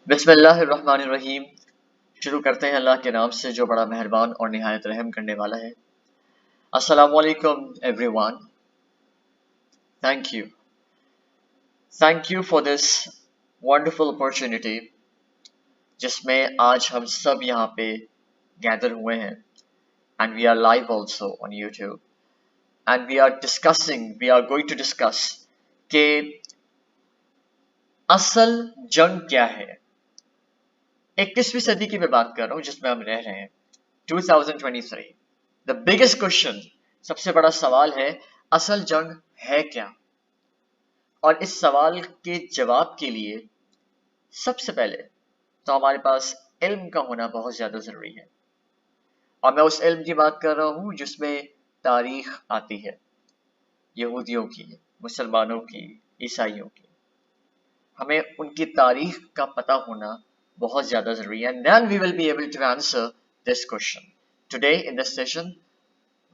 بسم اللہ الرحمن الرحیم. شروع کرتے ہیں اللہ کے نام سے جو بڑا مہربان اور نہایت رحم کرنے والا ہے. السلام علیکم every one. Thank you for this wonderful opportunity جس میں آج ہم سب یہاں پہ گیدر ہوئے ہیں and we are live also on YouTube and we are going to discuss کہ اصل جنگ کیا ہے. 21ویں صدی کی میں بات کر رہا ہوں جس میں ہم رہ رہے ہیں 2023. دا بگیسٹ کوشچن، سب سے بڑا سوال ہے اصل جنگ ہے کیا؟ اور اس سوال کے جواب کے لیے سب سے پہلے تو ہمارے پاس علم کا ہونا بہت زیادہ ضروری ہے. اور میں اس علم کی بات کر رہا ہوں جس میں تاریخ آتی ہے، یہودیوں کی، مسلمانوں کی، عیسائیوں کی. ہمیں ان کی تاریخ کا پتہ ہونا بہت زیادہ ضروری ہے. And then we will be able to answer this question. Today in this session,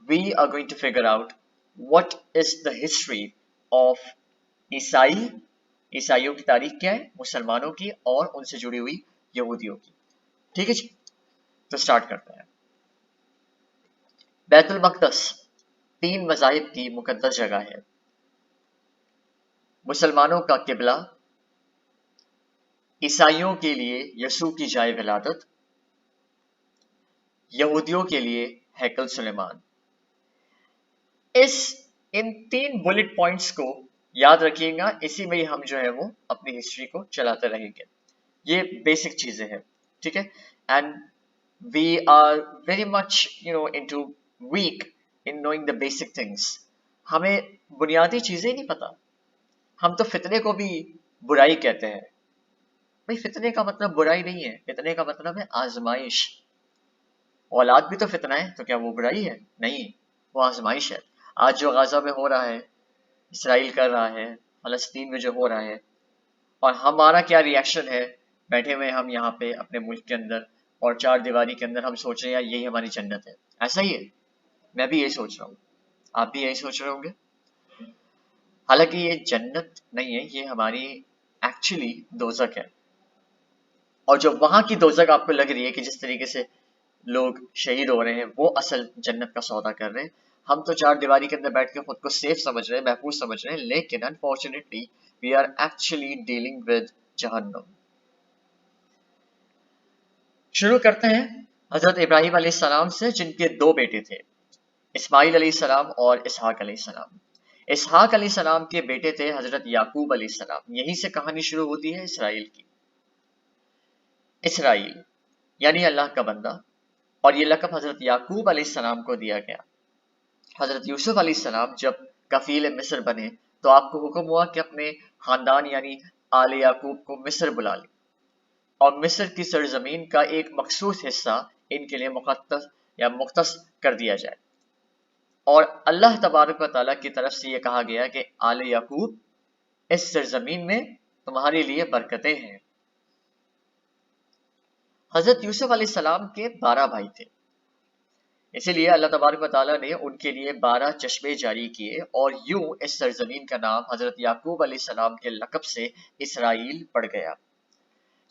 we are going to figure out what is the history of عیسائیوں کی تاریخ کیا ہے، مسلمانوں کی اور ان سے جڑی ہوئی یہودیوں کی. ٹھیک ہے جی، تو سٹارٹ کرتے ہیں. بیت المقدس 3 مذاہب کی مقدس جگہ ہے. مسلمانوں کا قبلہ، عیسائیوں کے لیے یسوع کی جائے ولادت، یہودیوں کے لیے ہیکل سلیمان. ان 3 بلٹ پوائنٹس کو یاد رکھیے گا، اسی میں ہی ہم جو ہے وہ اپنی ہسٹری کو چلاتے رہیں گے. یہ بیسک چیزیں ہیں، ٹھیک ہے. And we are very much into weak in knowing the basic things. ہمیں بنیادی چیزیں نہیں پتا. ہم تو فتنے کو بھی برائی کہتے ہیں. بھائی فتنے کا مطلب برائی نہیں ہے، فتنے کا مطلب ہے آزمائش. اولاد بھی تو فتنہ ہے، تو کیا وہ برائی ہے؟ نہیں، وہ آزمائش ہے. آج جو غزہ میں ہو رہا ہے، اسرائیل کر رہا ہے، فلسطین میں جو ہو رہا ہے، اور ہمارا کیا ری ایکشن ہے؟ بیٹھے ہوئے ہم یہاں پہ اپنے ملک کے اندر اور 4 دیواری کے اندر ہم سوچ رہے ہیں یہی ہماری جنت ہے. ایسا ہی ہے، میں بھی یہی سوچ رہا ہوں، آپ بھی یہی سوچ رہے ہوں گے. حالانکہ یہ جنت نہیں ہے، یہ ہماری ایکچولی دوزخ ہے. اور جو وہاں کی دوزخ آپ کو لگ رہی ہے کہ جس طریقے سے لوگ شہید ہو رہے ہیں وہ اصل جنت کا سودا کر رہے ہیں. ہم تو 4 دیواری کے اندر بیٹھ کے خود کو سیف سمجھ رہے ہیں، محفوظ سمجھ رہے ہیں، لیکن unfortunately we are actually dealing with جہنم. شروع کرتے ہیں حضرت ابراہیم علیہ السلام سے، جن کے 2 بیٹے تھے، اسماعیل علیہ السلام اور اسحاق علیہ السلام. اسحاق علیہ السلام کے بیٹے تھے حضرت یعقوب علیہ السلام. یہیں سے کہانی شروع ہوتی ہے اسرائیل کی. اسرائیل یعنی اللہ کا بندہ، اور یہ لقب حضرت یعقوب علیہ السلام کو دیا گیا. حضرت یوسف علیہ السلام جب کفیل مصر بنے تو آپ کو حکم ہوا کہ اپنے خاندان یعنی آل یعقوب کو مصر بلا لیں، اور مصر کی سرزمین کا ایک مخصوص حصہ ان کے لیے مختص کر دیا جائے. اور اللہ تبارک و تعالیٰ کی طرف سے یہ کہا گیا کہ آل یعقوب، اس سرزمین میں تمہارے لیے برکتیں ہیں. حضرت یوسف علیہ السلام کے 12 بھائی تھے، اسی لیے اللہ تبارک و تعالیٰ نے ان کے لیے 12 چشمے جاری کیے، اور یوں اس سرزمین کا نام حضرت یعقوب علیہ السلام کے لقب سے اسرائیل پڑ گیا،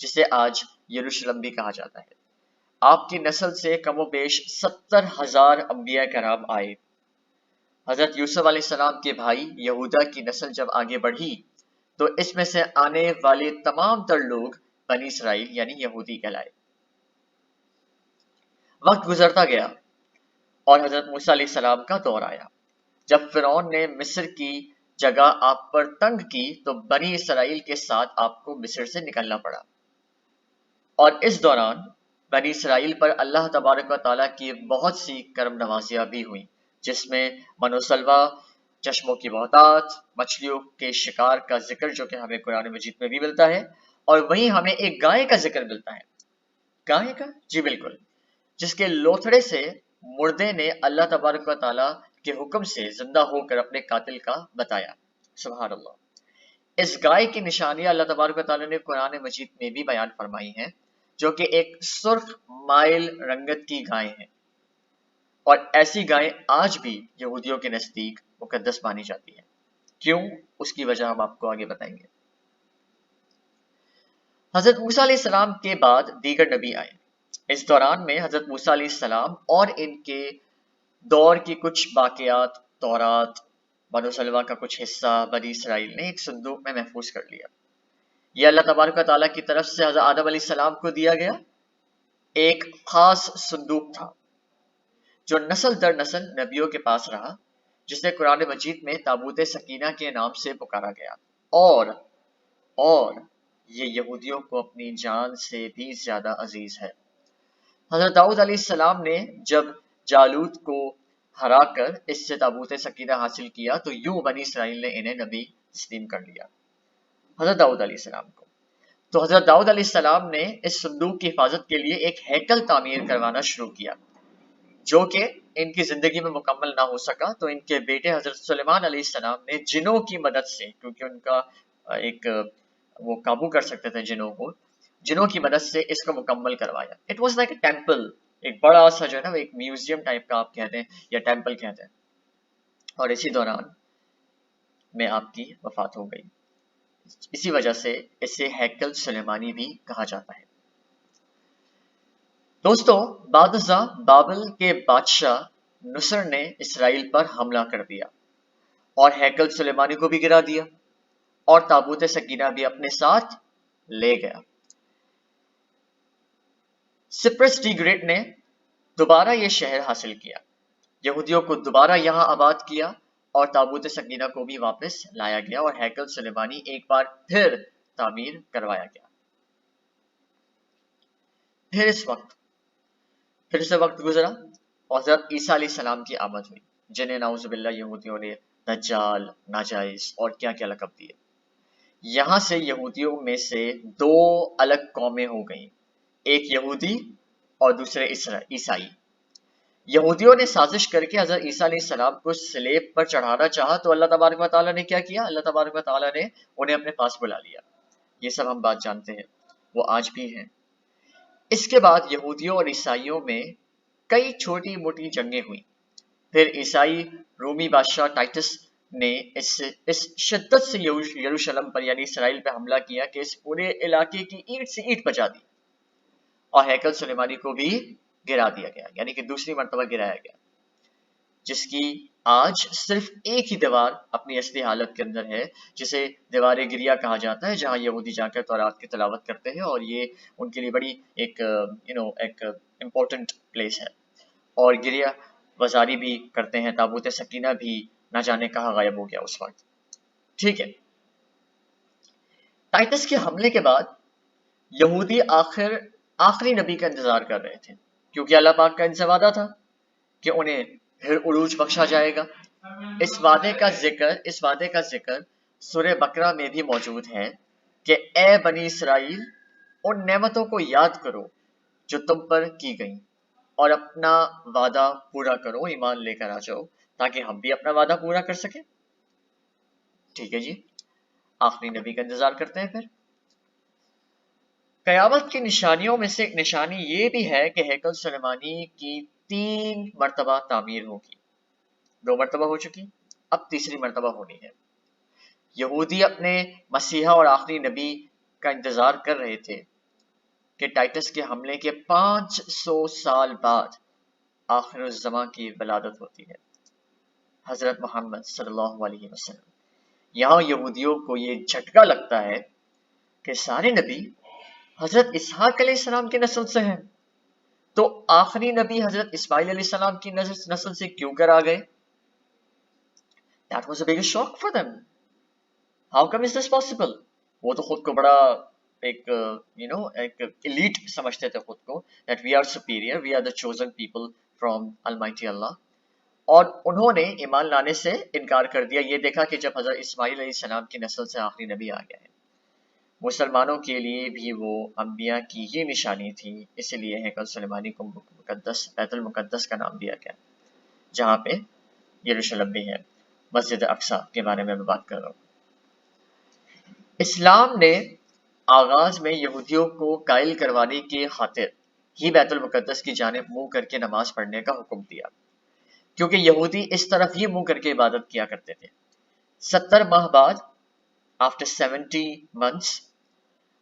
جسے آج یروشلم بھی کہا جاتا ہے. آپ کی نسل سے کم و بیش 70,000 انبیاء کرام آئے. حضرت یوسف علیہ السلام کے بھائی یہودا کی نسل جب آگے بڑھی تو اس میں سے آنے والے تمام تر لوگ بنی اسرائیل یعنی یہودی کہلائے. وقت گزرتا گیا اور حضرت موسیٰ علیہ السلام کا دور آیا. جب فرعون نے مصر کی جگہ آپ پر تنگ کی تو بنی اسرائیل کے ساتھ آپ کو مصر سے نکلنا پڑا. اور اس دوران بنی اسرائیل پر اللہ تبارک و تعالیٰ کی بہت سی کرم نوازیاں بھی ہوئیں، جس میں من و سلوہ، چشموں کی بہتات، مچھلیوں کے شکار کا ذکر جو کہ ہمیں قرآن مجید میں بھی ملتا ہے، اور وہیں ہمیں ایک گائے کا ذکر ملتا ہے. گائے کا؟ جی بالکل، جس کے لوتھڑے سے مردے نے اللہ تبارک و تعالیٰ کے حکم سے زندہ ہو کر اپنے قاتل کا بتایا. سبحان اللہ. اس گائے کی نشانیاں اللہ تبارک و تعالیٰ نے قرآن مجید میں بھی بیان فرمائی ہیں، جو کہ ایک سرخ مائل رنگت کی گائے ہیں، اور ایسی گائے آج بھی یہودیوں کے نزدیک مقدس مانی جاتی ہے. کیوں؟ اس کی وجہ ہم آپ کو آگے بتائیں گے. حضرت موسیٰ علیہ السلام کے بعد دیگر نبی آئے. اس دوران میں حضرت موسیٰ علیہ السلام اور ان کے دور کی کچھ واقعات، تورات، بنو سلمہ کا کچھ حصہ بنی اسرائیل نے ایک صندوق میں محفوظ کر لیا. یہ اللہ تبارک و تعالیٰ کی طرف سے حضرت آدم علیہ السلام کو دیا گیا ایک خاص صندوق تھا جو نسل در نسل نبیوں کے پاس رہا، جسے قرآن مجید میں تابوت سکینہ کے نام سے پکارا گیا، اور یہ یہودیوں کو اپنی جان سے بھی زیادہ عزیز ہے. حضرت داؤد علیہ السلام نے جب جالوت کو ہرا کر اس سے تابوت سکینہ حاصل کیا تو یوں بنی اسرائیل نے انہیں نبی تسلیم کر لیا، حضرت داؤد علیہ السلام کو. تو حضرت داؤد علیہ السلام نے اس صندوق کی حفاظت کے لیے ایک ہیکل تعمیر کروانا شروع کیا، جو کہ ان کی زندگی میں مکمل نہ ہو سکا. تو ان کے بیٹے حضرت سلیمان علیہ السلام نے جنوں کی مدد سے، کیونکہ ان کا ایک وہ قابو کر سکتے تھے جنوں کو، جنوں کی مدد سے اس کو مکمل کروایا. It was like a temple, ایک بڑا سا جو ہے نا ایک میوزیم ٹائپ کا آپ کہتے ہیں یا ٹیمپل کہتے ہیں. اور اسی دوران میں آپ کی وفات ہو گئی. اسی وجہ سے اسے ہیکل سلیمانی بھی کہا جاتا ہے. دوستو، بعد ازاں بابل کے بادشاہ نصر نے اسرائیل پر حملہ کر دیا اور ہیکل سلیمانی کو بھی گرا دیا اور تابوت سکینہ بھی اپنے ساتھ لے گیا. سپرس ڈی گریٹ نے دوبارہ یہ شہر حاصل کیا، یہودیوں کو دوبارہ یہاں آباد کیا اور تابوت سکینہ کو بھی واپس لایا گیا اور ہیکل سلیمانی ایک بار پھر تعمیر کروایا گیا. پھر سے وقت گزرا اور حضرت عیسیٰ علیہ السلام کی آمد ہوئی، جنہیں نعوذ باللہ یہودیوں نے دجال، ناجائز اور کیا کیا لقب دیے. یہاں سے یہودیوں میں سے دو الگ قومیں ہو گئیں، ایک یہودی اور دوسرے عیسائی. یہودیوں نے سازش کر کے حضرت عیسیٰ علیہ السلام کو سلیب پر چڑھانا چاہا تو اللہ تبارک و تعالیٰ نے کیا کیا؟ اللہ تبارک و تعالیٰ نے انہیں اپنے پاس بلا لیا. یہ سب ہم بات جانتے ہیں، وہ آج بھی ہیں. اس کے بعد یہودیوں اور عیسائیوں میں کئی چھوٹی موٹی جنگیں ہوئیں. پھر عیسائی رومی بادشاہ ٹائٹس نے اس شدت سے یروشلم پر یعنی اسرائیل پہ حملہ کیا کہ اس پورے علاقے کی اینٹ سے اینٹ بجا دی اور ہیکل سلیمانی کو بھی گرا دیا گیا، یعنی کہ دوسری مرتبہ گرایا گیا، جس کی آج صرف ایک ہی دیوار اپنی اصلی حالت کے اندر ہے، جسے دیوار گریا کہا جاتا ہے، جہاں یہودی جا کر تورات کی تلاوت کرتے ہیں اور یہ ان کے لیے بڑی ایک امپورٹنٹ پلیس ہے. اور گریا وزاری بھی کرتے ہیں. تابوت سکینہ بھی نہ جانے کہاں غائب ہو گیا اس وقت. ٹھیک ہے. ٹائٹس کے حملے کے بعد یہودی آخری نبی کا انتظار کر رہے تھے، کیونکہ اللہ پاک کا ان سے وعدہ تھا کہ انہیں پھر عروج بخشا جائے گا. اس وعدے کا ذکر سورہ بقرہ میں بھی موجود ہے کہ اے بنی اسرائیل، ان نعمتوں کو یاد کرو جو تم پر کی گئیں اور اپنا وعدہ پورا کرو، ایمان لے کر آ جاؤ تاکہ ہم بھی اپنا وعدہ پورا کر سکیں. ٹھیک ہے جی، آخری نبی کا انتظار کرتے ہیں. پھر قیامت کی نشانیوں میں سے ایک نشانی یہ بھی ہے کہ ہیکل سلیمانی کی 3 مرتبہ تعمیر ہوگی. 2 مرتبہ ہو چکی، اب تیسری مرتبہ ہونی ہے. یہودی اپنے مسیحا اور آخری نبی کا انتظار کر رہے تھے کہ ٹائٹس کے حملے کے 500 سال بعد آخر الزمان کی ولادت ہوتی ہے، حضرت محمد صلی اللہ علیہ وسلم. یہاں یہودیوں کو یہ جھٹکا لگتا ہے کہ سارے نبی حضرت اسحاق علیہ السلام کی نسل سے ہیں، تو آخری نبی حضرت اسماعیل علیہ السلام کی نسل سے کیوں کر آ گئے؟ That was a big shock for them. How come is this possible? وہ تو خود کو بڑا ایک elite سمجھتے تھے خود کو، that we are superior, we are the chosen people from Almighty Allah. اور انہوں نے ایمان لانے سے انکار کر دیا. یہ دیکھا کہ جب حضرت اسماعیل علیہ السلام کی نسل سے آخری نبی آ گیا ہے. مسلمانوں کے لیے بھی وہ انبیاء کی ہی نشانی تھی، اس لیے ہیکل سلیمانی کو بیت المقدس کا نام دیا گیا، جہاں پہ یروشلم بھی ہے. مسجد اقصی کے بارے میں بات کر رہا ہوں. اسلام نے آغاز میں یہودیوں کو قائل کروانے کی خاطر ہی بیت المقدس کی جانب منہ کر کے نماز پڑھنے کا حکم دیا، کیونکہ یہودی اس طرف ہی منہ کر کے عبادت کیا کرتے تھے. 70 ماہ بعد after 70 months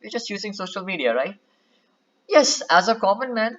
We're just using social media, right? Yes, as a common man,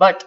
But